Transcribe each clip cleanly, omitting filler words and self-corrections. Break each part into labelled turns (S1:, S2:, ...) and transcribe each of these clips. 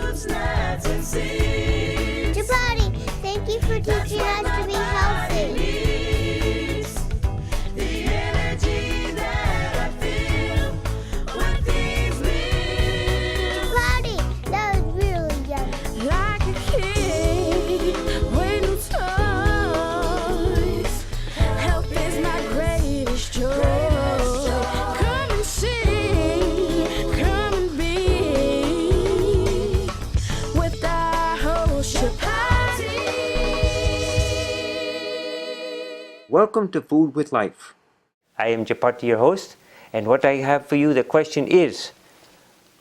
S1: fruits, nuts, and seeds.
S2: Prajapati, thank you for teaching us to be healthy.
S1: The energy that I feel with these meals.
S2: Prajapati, that was really yummy.
S1: Like a kid with no toys. Health is my greatest joy. Come and see, come and be with our host Prajapati.
S3: Welcome to Food with Life. I am Prajapati, your host, and what I have for you, the question is,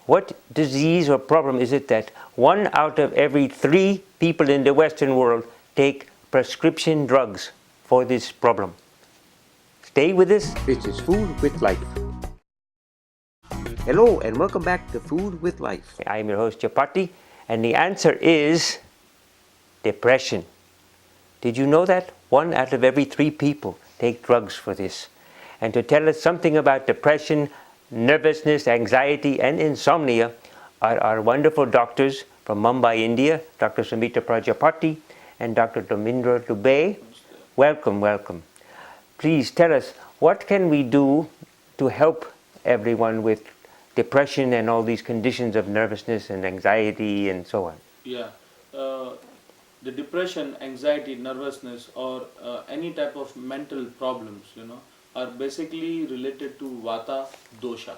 S3: what disease or problem is it that 1 out of every 3 people in the Western world take prescription drugs for this problem? Stay with us. This is Food with Life. Hello and welcome back to Food with Life. I am your host Prajapati, and the answer is depression. Did you know that 1 out of every 3 people take drugs for this? And to tell us something about depression, nervousness, anxiety, and insomnia are our wonderful doctors from Mumbai, India, Dr. Sumita Prajapati and Dr. Domindra Dube. Welcome, welcome. Please tell us, what can we do to help everyone with depression and all these conditions of nervousness and anxiety and so on?
S4: Yeah, the depression, anxiety, nervousness, or any type of mental problems, are basically related to Vata dosha.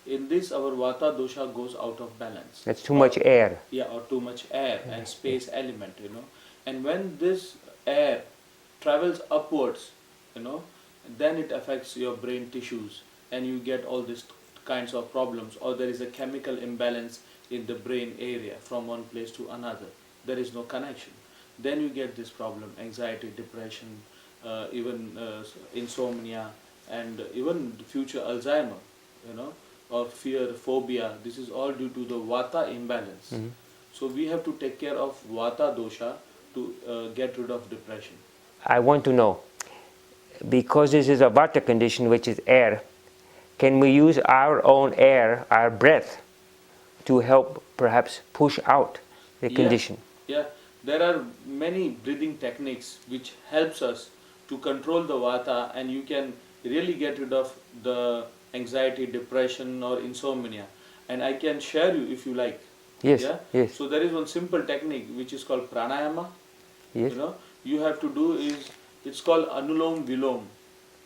S4: In this, our Vata dosha goes out of balance.
S3: That's too much air.
S4: Yeah, or too much air and space element, And when this air travels upwards, then it affects your brain tissues and you get all these kinds of problems, or there is a chemical imbalance in the brain area from one place to another. There is no connection. Then you get this problem, anxiety, depression, even insomnia, and even future Alzheimer, or fear, phobia. This is all due to the Vata imbalance.
S3: Mm-hmm.
S4: So we have to take care of Vata dosha to get rid of depression.
S3: I want to know, because this is a Vata condition, which is air, can we use our own air, our breath, to help perhaps push out the condition?
S4: Yeah, there are many breathing techniques which helps us to control the Vata, and you can really get rid of the anxiety, depression, or insomnia. And I can share you if you like.
S3: Yes,
S4: Yeah?
S3: yes.
S4: So there is one simple technique which is called pranayama.
S3: Yes.
S4: You have to do is, it's called anulom vilom,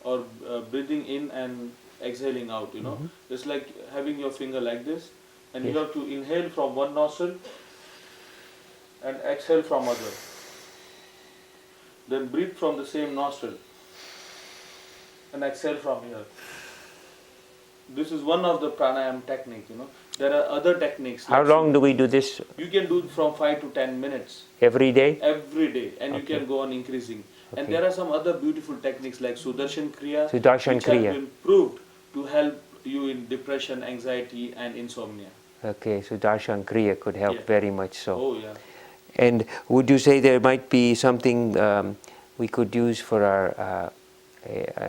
S4: or breathing in and exhaling out. It's like having your finger like this, and you have to inhale from one nostril and exhale from other. Then breathe from the same nostril and exhale from here. This is one of the pranayama technique. There are other techniques.
S3: How long do we do this?
S4: You can do from 5 to 10 minutes.
S3: Every day?
S4: Every day, and you can go on increasing. And there are some other beautiful techniques like Sudarshan Kriya,
S3: Sudarshan
S4: which
S3: Kriya.
S4: have been proved to help you in depression, anxiety, and insomnia.
S3: Okay, so Darshan Kriya could help very much so.
S4: Oh yeah.
S3: And would you say there might be something we could use for our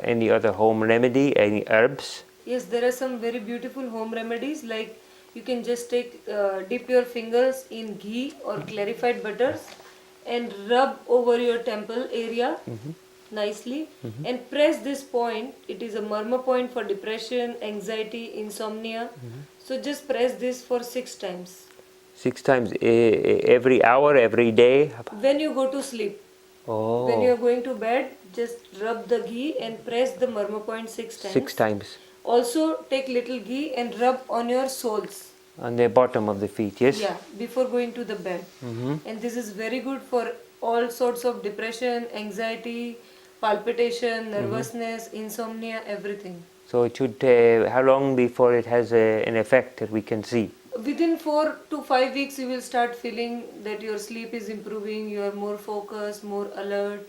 S3: any other home remedy, any herbs?
S5: Yes, there are some very beautiful home remedies, like you can just dip your fingers in ghee or clarified butters and rub over your temple area nicely and press this point. It is a murmur point for depression, anxiety, insomnia. So just press this for 6 times.
S3: 6 times every hour, every day?
S5: When you go to sleep.
S3: Oh.
S5: When you are going to bed, just rub the ghee and press the murmur point 6 times.
S3: 6 times.
S5: Also take little ghee and rub on your soles.
S3: On the bottom of the feet, yes?
S5: Yeah, before going to the bed. And this is very good for all sorts of depression, anxiety, palpitation, nervousness, insomnia, everything.
S3: So it should, how long before it has an effect that we can see?
S5: Within 4 to 5 weeks, you will start feeling that your sleep is improving, you are more focused, more alert.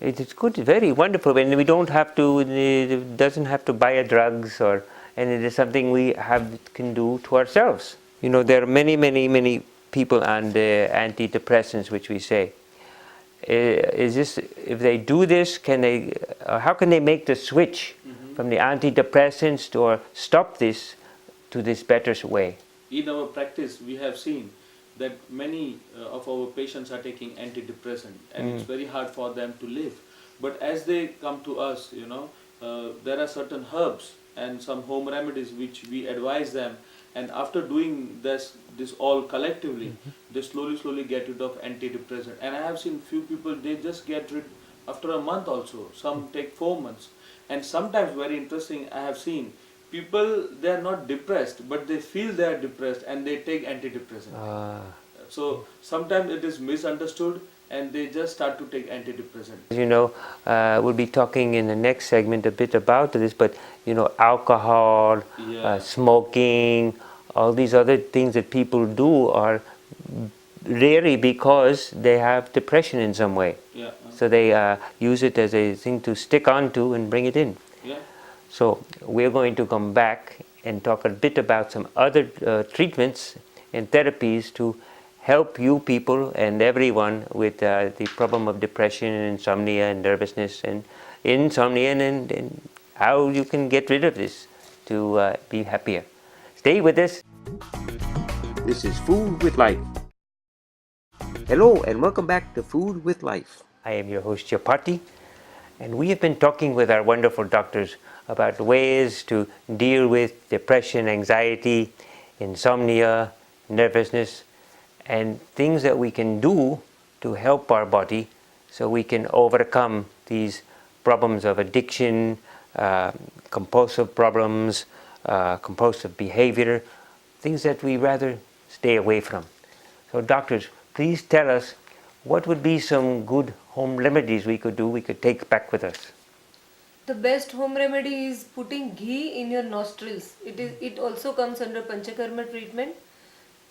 S3: It is good, very wonderful, and we don't have to, it doesn't have to buy a drugs, and it is something we can do to ourselves. There are many people on the antidepressants, which we say. Is this, if they do this, how can they make the switch from the antidepressants or stop this to this better way?
S4: In our practice, we have seen that many of our patients are taking antidepressant, and it's very hard for them to live. But as they come to us, there are certain herbs and some home remedies which we advise them, and after doing this all collectively, they slowly get rid of antidepressant. And I have seen few people, they just get rid after a month also. Some take 4 months, and sometimes, very interesting, I have seen people, they are not depressed, but they feel they are depressed and they take antidepressant. So sometimes it is misunderstood and they just start to take antidepressant.
S3: We'll be talking in the next segment a bit about this, but alcohol, smoking, all these other things that people do are really because they have depression in some way. So they use it as a thing to stick onto and bring it in. So we're going to come back and talk a bit about some other treatments and therapies to help you people and everyone with the problem of depression and insomnia and nervousness and insomnia, and how you can get rid of this to be happier. Stay with us. This is Food with Life. Hello and welcome back to Food with Life. I am your host Chapati, and we have been talking with our wonderful doctors about ways to deal with depression, anxiety, insomnia, nervousness, and things that we can do to help our body so we can overcome these problems of addiction, compulsive problems, compulsive behavior, things that we rather stay away from. So doctors, please tell us what would be some good home remedies we could do, we could take back with us.
S5: The best home remedy is putting ghee in your nostrils. It also comes under Panchakarma treatment.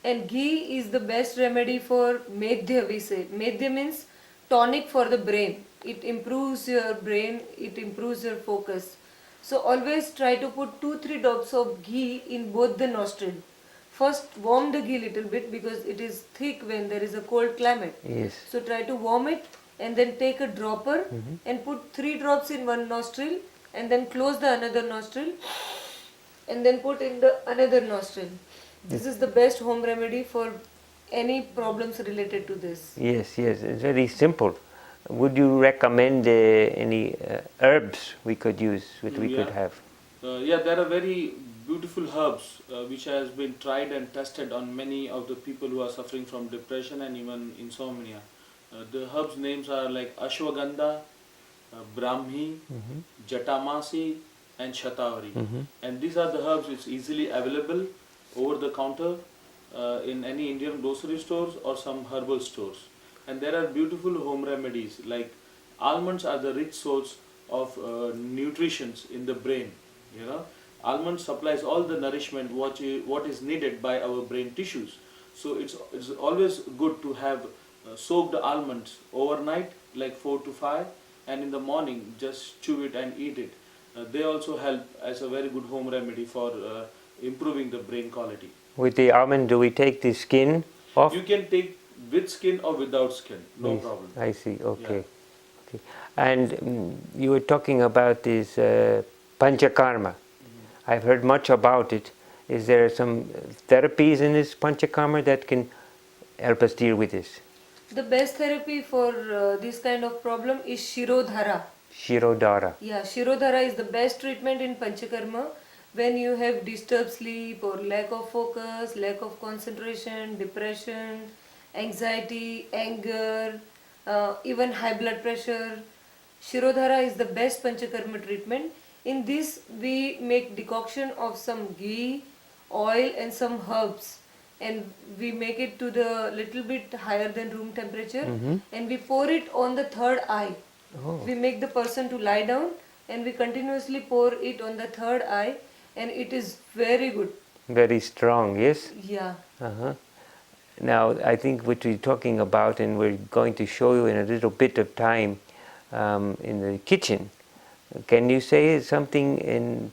S5: And ghee is the best remedy for medhya, we say. Medhya means tonic for the brain. It improves your brain, it improves your focus. So always try to put 2-3 drops of ghee in both the nostril. First warm the ghee little bit because it is thick when there is a cold climate.
S3: Yes.
S5: So try to warm it and then take a dropper and put 3 drops in one nostril and then close the another nostril and then put in the another nostril. This is the best home remedy for any problems related to this.
S3: Yes, it's very simple. Would you recommend any herbs we could use, which we could have?
S4: There are very beautiful herbs which has been tried and tested on many of the people who are suffering from depression and even insomnia. The herbs names are like Ashwagandha, Brahmi, Jatamasi and Shatavari. And these are the herbs which is easily available over the counter in any Indian grocery stores or some herbal stores. And there are beautiful home remedies like almonds are the rich source of nutrition in the brain. Almonds supplies all the nourishment what is needed by our brain tissues. So it's always good to have soaked almonds overnight, like 4 to 5, and in the morning just chew it and eat it. They also help as a very good home remedy for improving the brain quality.
S3: With the almond, do we take the skin off?
S4: You can take with skin or without skin, no
S3: Yes,
S4: problem.
S3: I see, okay. And you were talking about this Panchakarma. I've heard much about it. Is there some therapies in this Panchakarma that can help us deal with this?
S5: The best therapy for this kind of problem is Shirodhara.
S3: Shirodhara.
S5: Yeah, Shirodhara is the best treatment in Panchakarma when you have disturbed sleep or lack of focus, lack of concentration, depression, anxiety, anger, even high blood pressure. Shirodhara is the best Panchakarma treatment. In this, we make decoction of some ghee, oil and some herbs, and we make it to the little bit higher than room temperature, and we pour it on the third eye. We make the person to lie down and we continuously pour it on the third eye, and it is very good.
S3: Very strong, yes?
S5: Yeah.
S3: Now, I think what we're talking about, and we're going to show you in a little bit of time in the kitchen. Can you say something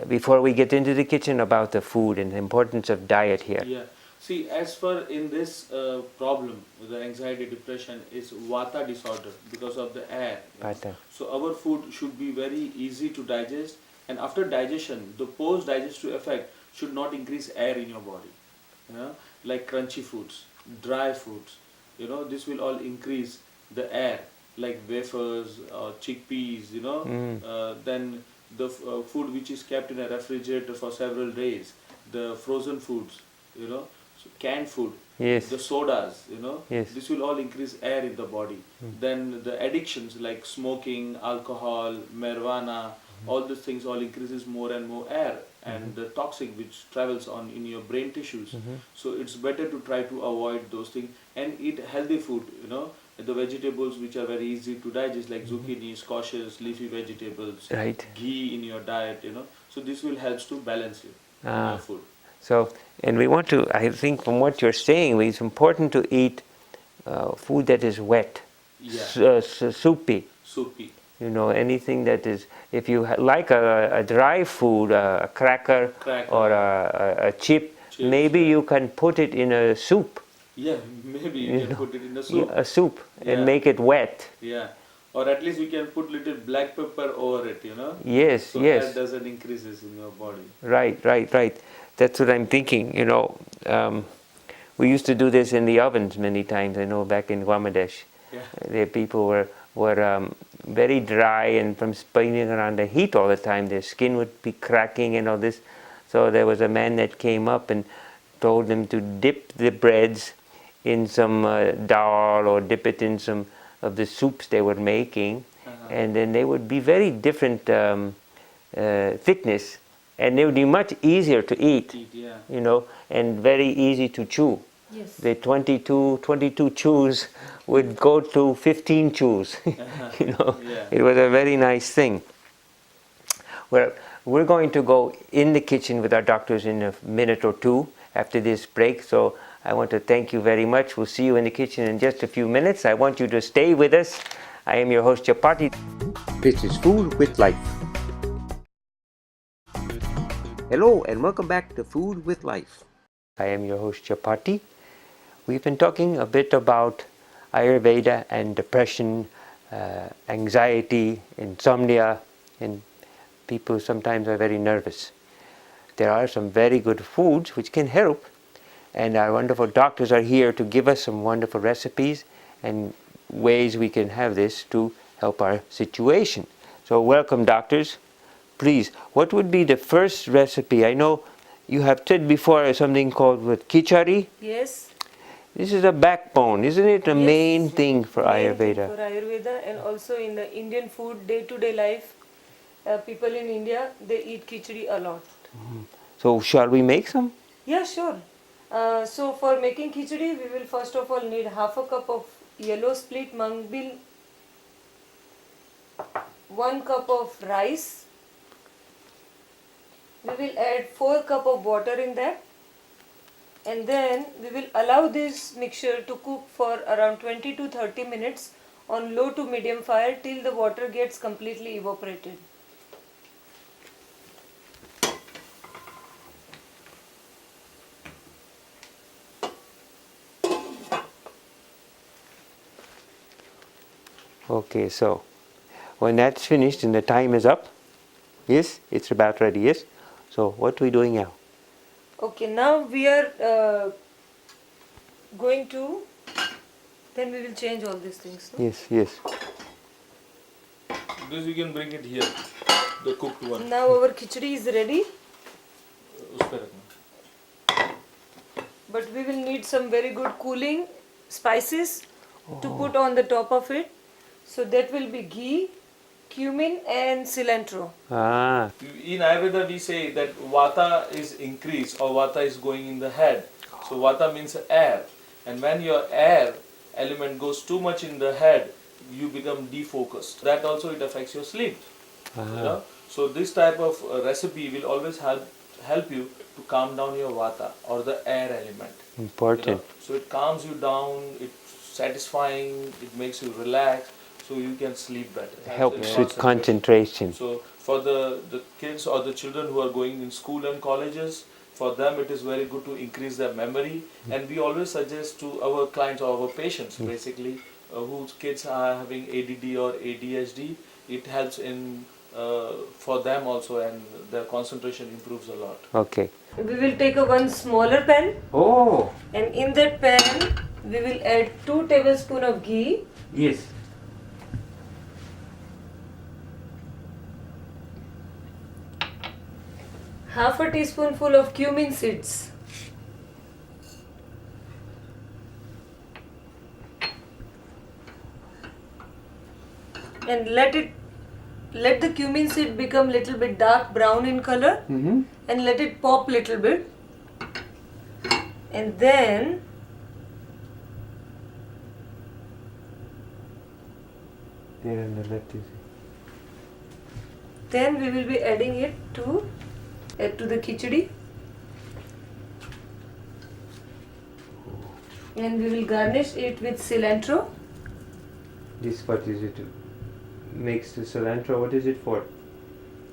S3: before we get into the kitchen about the food and the importance of diet here?
S4: Yeah. See, as for in this problem, the anxiety, depression is Vata disorder because of the air.
S3: Vata.
S4: So our food should be very easy to digest, and after digestion, the post-digestive effect should not increase air in your body. you know, like crunchy foods, dry foods. You know, this will all increase the air, like wafers or chickpeas. You know, then the food which is kept in a refrigerator for several days, the frozen foods. You know, so canned food,
S3: Yes.
S4: the sodas. You know,
S3: Yes.
S4: this will all increase air in the body. Then the addictions like smoking, alcohol, marijuana, all these things all increases more and more air and the toxic which travels on in your brain tissues. So it's better to try to avoid those things and eat healthy food. You know, the vegetables which are very easy to digest like zucchini, squashes, leafy vegetables,
S3: Right.
S4: ghee in your diet. You know, so this will help to balance you
S3: Ah.
S4: your food.
S3: So, and we want to, I think from what you're saying, it's important to eat food that is wet,
S4: Yeah.
S3: soupy.
S4: Soupy.
S3: You know, anything that is, if you like a dry food, a cracker,
S4: Cracker.
S3: or a chip,
S4: Chips,
S3: maybe
S4: yeah.
S3: you can put it in a soup.
S4: Yeah, maybe you can
S3: know,
S4: put it in the
S3: Yeah,
S4: soup.
S3: a soup,
S4: Yeah.
S3: and make it wet.
S4: Yeah, or at least you can put little black pepper over it, you know.
S3: Yes,
S4: So
S3: yes.
S4: air doesn't increases in your body.
S3: Right. That's what I'm thinking. You know, we used to do this in the ovens many times. I know back in Bangladesh,
S4: Yeah.
S3: the people were very dry and from spinning around the heat all the time. Their skin would be cracking and all this. So there was a man that came up and told them to dip the breads in some dal or dip it in some of the soups they were making, and then they would be very different thickness, and they would be much easier to eat.
S4: Yeah.
S3: You know, and very easy to chew.
S5: Yes.
S3: The 22 chews would go to 15 chews. You know,
S4: Yeah.
S3: it was a very nice thing. Well, we're going to go in the kitchen with our doctors in a minute or two after this break. So I want to thank you very much. We'll see you in the kitchen in just a few minutes. I want you to stay with us. I am your host, Chapati. This is Food with Life. Hello and welcome back to Food with Life. I am your host, Chapati. We've been talking a bit about Ayurveda and depression, anxiety, insomnia, and people sometimes are very nervous. There are some very good foods which can help, and our wonderful doctors are here to give us some wonderful recipes and ways we can have this to help our situation. So welcome, doctors. Please, what would be the first recipe? I know you have said before something called what, khichdi.
S5: Yes.
S3: This is a backbone, isn't it? A
S5: Yes.
S3: main thing for
S5: Main thing
S3: Ayurveda.
S5: for Ayurveda, and also in the Indian food, day-to-day life, people in India, they eat khichdi a lot.
S3: So shall we make some?
S5: Yeah, sure. So for making khichdi, we will first of all need half a cup of yellow split mung bean, 1 cup of rice. We will add 4 cup of water in that, and then we will allow this mixture to cook for around 20 to 30 minutes on low to medium fire till the water gets completely evaporated.
S3: Okay, so when that's finished and the time is up, yes, it's about ready, yes? So what are we doing now?
S5: Okay, now we are going to, then we will change all these things. No?
S3: Yes.
S4: This you can bring it here, the cooked one.
S5: Now our khichdi is ready,
S4: उस पे रखना.
S5: but we will need some very good cooling spices to put on the top of it. So that will be ghee, cumin and cilantro.
S3: Ah,
S4: In Ayurveda we say that vata is increased or vata is going in the head. So vata means air, and when your air element goes too much in the head, you become defocused. That also it affects your sleep. You know? So this type of recipe will always help you to calm down your vata or the air element.
S3: important.
S4: You know? So it calms you down, it's satisfying, it makes you relax, so you can sleep better.
S3: Helps
S4: in
S3: with concentration.
S4: So for the kids or the children who are going in school and colleges, for them it is very good to increase their memory. And we always suggest to our clients or our patients basically whose kids are having ADD or ADHD, it helps in for them also, and their concentration improves a lot.
S3: Okay.
S5: We will take a one smaller pan,
S3: Oh,
S5: and in that pan we will add 2 tablespoons of ghee,
S3: yes.
S5: half a teaspoonful of cumin seeds, and let the cumin seed become little bit dark brown in color,
S3: Mm-hmm.
S5: and let it pop little bit, and then
S3: There on the left is.
S5: we will be adding it to the khichdi, and we will garnish it with cilantro.
S3: This what is it? Makes the cilantro. What is it for?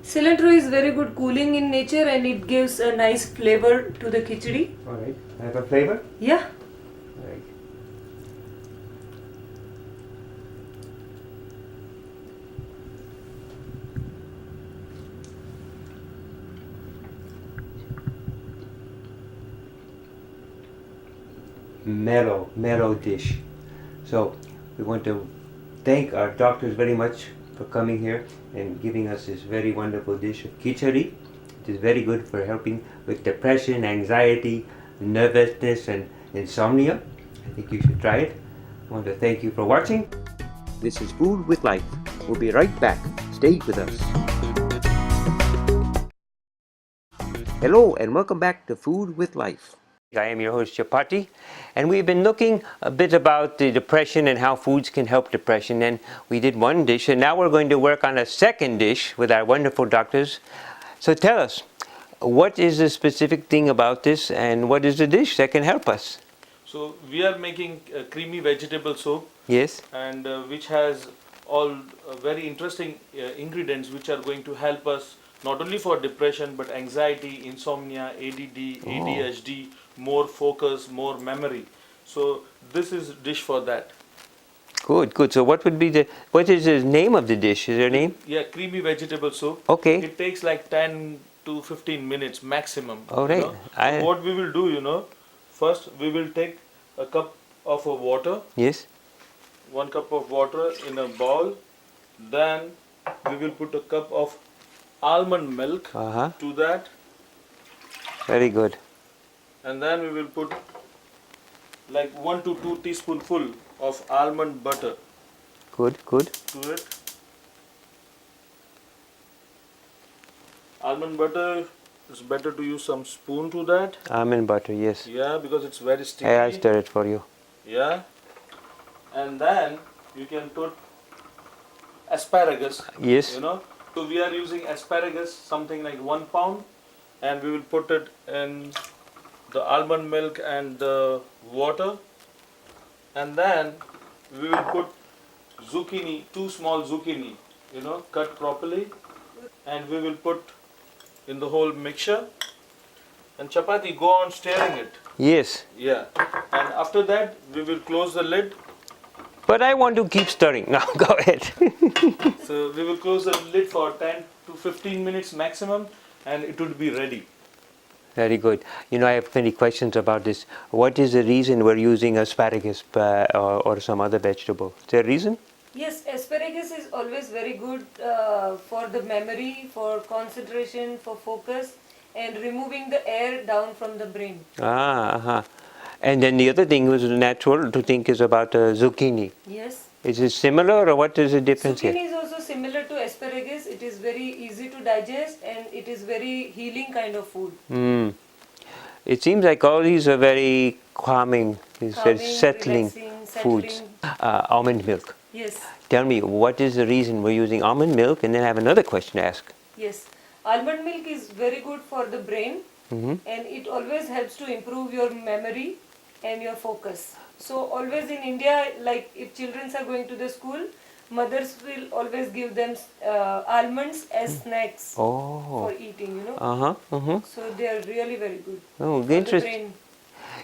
S5: Cilantro is very good cooling in nature, and it gives a nice flavor to the khichdi.
S3: All right. I have a flavor.
S5: Yeah.
S3: All right. Mellow dish. So we want to thank our doctors very much for coming here and giving us this very wonderful dish of khichdi. It is very good for helping with depression, anxiety, nervousness, and insomnia. I think you should try it. I want to thank you for watching. This is Food with Life. We'll be right back. Stay with us. Hello and welcome back to Food with Life. I am your host Chapati, and we've been looking a bit about the depression and how foods can help depression, and we did one dish, and now we're going to work on a second dish with our wonderful doctors. So tell us, what is the specific thing about this, and what is the dish that can help us?
S4: So we are making a creamy vegetable soup,
S3: Yes?
S4: and which has all very interesting ingredients which are going to help us not only for depression but anxiety, insomnia, ADD, ADHD, more focus, more memory. So this is dish for that.
S3: Good, good. So what is the name of the dish? Is there a name?
S4: Yeah, creamy vegetable soup.
S3: Okay.
S4: It takes like 10 to 15 minutes maximum.
S3: All right.
S4: So what we will do, first we will take a cup of water,
S3: Yes?
S4: 1 cup of water in a bowl. Then we will put a cup of almond milk
S3: Uh-huh.
S4: to that,
S3: Very good.
S4: and then we will put like 1 to 2 teaspoonful of almond butter
S3: Good, good.
S4: to it. Almond butter, it's better to use some spoon to that.
S3: Almond butter, yes.
S4: Yeah, because it's very sticky.
S3: I'll stir it for you.
S4: Yeah. And then you can put asparagus.
S3: Yes.
S4: So we are using asparagus, something like 1 pound, and we will put it in the almond milk and the water. And then we will put zucchini, 2 small zucchini, cut properly, and we will put in the whole mixture. And chapati, go on stirring it.
S3: Yes.
S4: Yeah. And after that, we will close the lid.
S3: But I want to keep stirring. Now, go ahead.
S4: So we will close the lid for 10 to 15 minutes maximum, and it would be ready.
S3: Very good. I have many questions about this. What is the reason we're using asparagus or some other vegetable? Is there a reason?
S5: Yes, asparagus is always very good for the memory, for concentration, for focus, and removing the air down from the brain.
S3: Uh-huh. And then the other thing was natural to think is about zucchini.
S5: Yes.
S3: Is it similar or what is the difference
S5: Zucchini
S3: here?
S5: is also similar to asparagus. It is very easy to digest, and it is very healing kind of food.
S3: It seems like all these are very calming, very
S5: Calming,
S3: settling
S5: relaxing,
S3: foods.
S5: settling.
S3: Almond milk.
S5: Yes.
S3: Tell me, what is the reason we're using almond milk? And then I have another question to ask.
S5: Yes. Almond milk is very good for the brain, and it always helps to improve your memory and your focus. So always in India, like if children are going to the school, mothers will always give them almonds as snacks for eating, So they are really very good
S3: Oh,
S5: for the
S3: interesting.
S5: brain.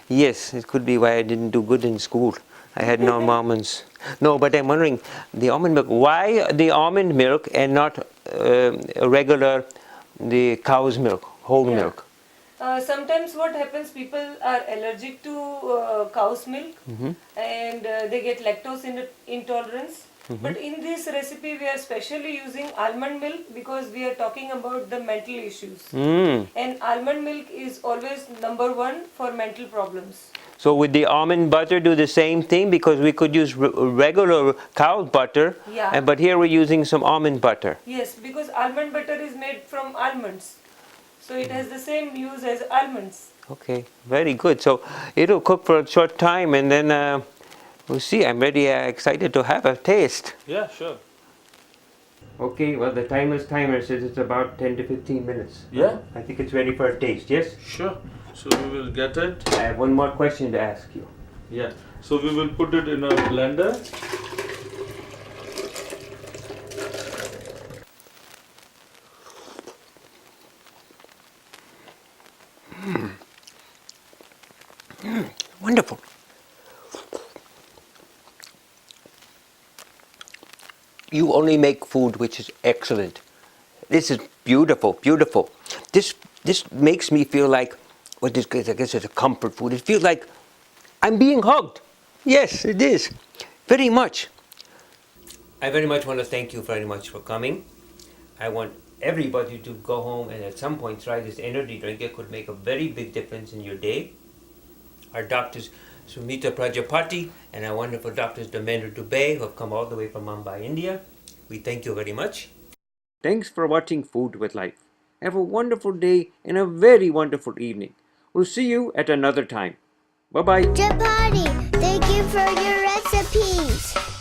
S3: Yes, it could be why I didn't do good in school. I had no almonds. No, but I'm wondering, the almond milk, why the almond milk and not regular, the cow's milk, whole
S5: Yeah.
S3: milk?
S5: Sometimes what happens, people are allergic to cow's milk and they get lactose intolerance. But in this recipe, we are specially using almond milk because we are talking about the mental issues. And almond milk is always number one for mental problems.
S3: So with the almond butter, do the same thing, because we could use regular cow butter,
S5: Yeah.
S3: but here we're using some almond butter.
S5: Yes, because almond butter is made from almonds. So it has the same use as almonds.
S3: Okay, very good. So it'll cook for a short time, and then we'll see. I'm very excited to have a taste.
S4: Yeah, sure.
S3: Okay, well, the timer says it's about 10 to 15 minutes.
S4: Yeah,
S3: I think it's ready for a taste, yes?
S4: sure. So we will get it.
S3: I have one more question to ask you.
S4: Yeah. So we will put it in a blender.
S3: Wonderful. You only make food which is excellent. This is beautiful, beautiful. This makes me feel like, what this is, I guess it's a comfort food. It feels like I'm being hugged. Yes, it is. Very much. I very much want to thank you very much for coming. I want everybody to go home and at some point try this energy drink. It could make a very big difference in your day. Our doctors, Sumita Prajapati, and our wonderful doctors, Dube, who have come all the way from Mumbai, India. We thank you very much. Thanks for watching Food with Life. Have a wonderful day and a very wonderful evening. We'll see you at another time. Bye-bye.
S2: Chapati, thank you for your recipes.